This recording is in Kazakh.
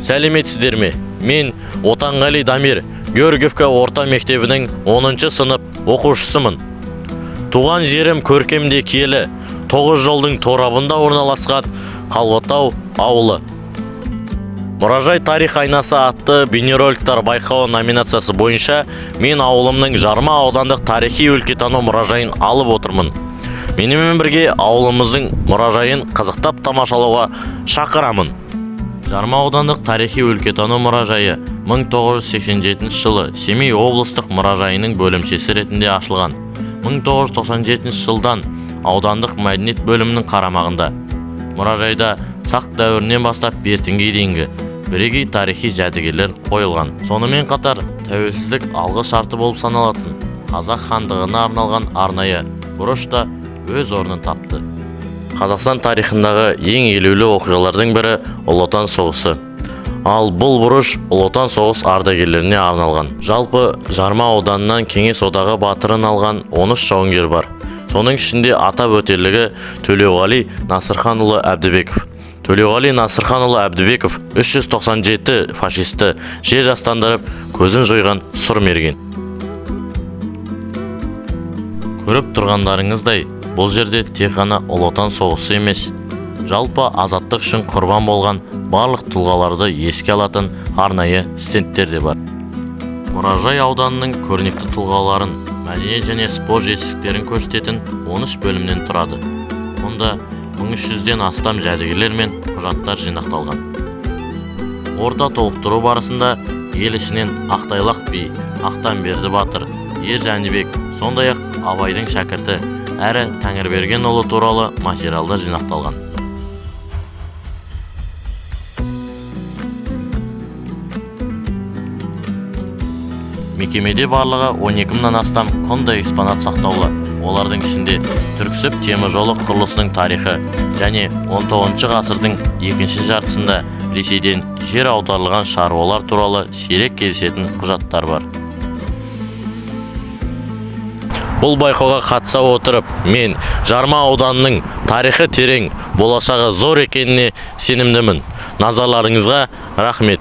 Сәлеметсіздерме? Мен Отанғали Дамир, Георгиевка орта мектебінің 10-шы сынып оқушысымын. Туған жерім көркемде киелі, 9 жолдың торабында орналасқан Қалбатау ауылы. Мұражай тарих айнасы атты бейнероликтар байқауы номинациясы бойынша мен ауылымның Жарма аудандық тарихи өлкетану мұражайын алып отырмын. Менімен бірге ауылымыздың мұражайын қызықтап тамашалауға шақырамын. Жарма аудандық тарихи өлкетану мұражайы 1987 жылы Семей облыстық мұражайының бөлімшесі ретінде ашылған. 1997 жылдан аудандық мәдениет бөлімінің қарамағында. Мұражайда сақ дәуірінен бастап бертінге дейінгі бірегей тарихи жәдігерлер қойылған. Сонымен қатар тәуелсіздік алғы шарты болып саналатын Қазақ хандығына арналған арнайы бұрыш та өз орнын тапты. Қазақстан тарихындағы ең елеулі оқиғалардың бірі Ұлы Отан соғысы. Ал бұл бұрыш Ұлы Отан соғыс ардагерлеріне арналған. Жалпы Жарма ауданынан Кеңес одағы батырын алған 13 жауынгер бар. Соның ішінде атап өтерлігі Төлеуғали Насырханұлы Әбдібеков. Төлеуғали Насырханұлы Әбдібеков 397 фашисті жер жастандырып, көзін жойған сұр мерген. Көріп тұрғандарыңыздай, бұл жерде тек қана Ұлы Отан соғысы емес, жалпы азаттық үшін құрбан болған барлық тұлғаларды еске алатын арнайы стендтер де бар. Мұражай ауданының көрнекті тұлғаларын, мәдениет және спорт жетістіктерін көрсететін 13 бөлімнен тұрады. Мұнда 1300-ден астам жәдігерлер мен құжаттар жинақталған. Орта толықтыру барысында ел ішінен Ақтайлақ би, Ақтанберді батыр, Ер Жәнібек, сондай-ақ Абайдың шәкірті әрі Тәңірберген ұлы туралы материалдар жинақталған. Мекемеде барлығы 12 мыңнан астам құнды экспонат сақтаулы. Олардың ішінде Түрксіб темір жолы құрылысының тарихы және 19 ғасырдың екінші жартысында Ресейден жер аударылған шаруалар туралы сирек кездесетін құжаттар бар. Бұл байқауға қатыса отырып, мен Жарма ауданының тарихы терең, болашағы зор екеніне сенімдімін. Назарларыңызға рахмет.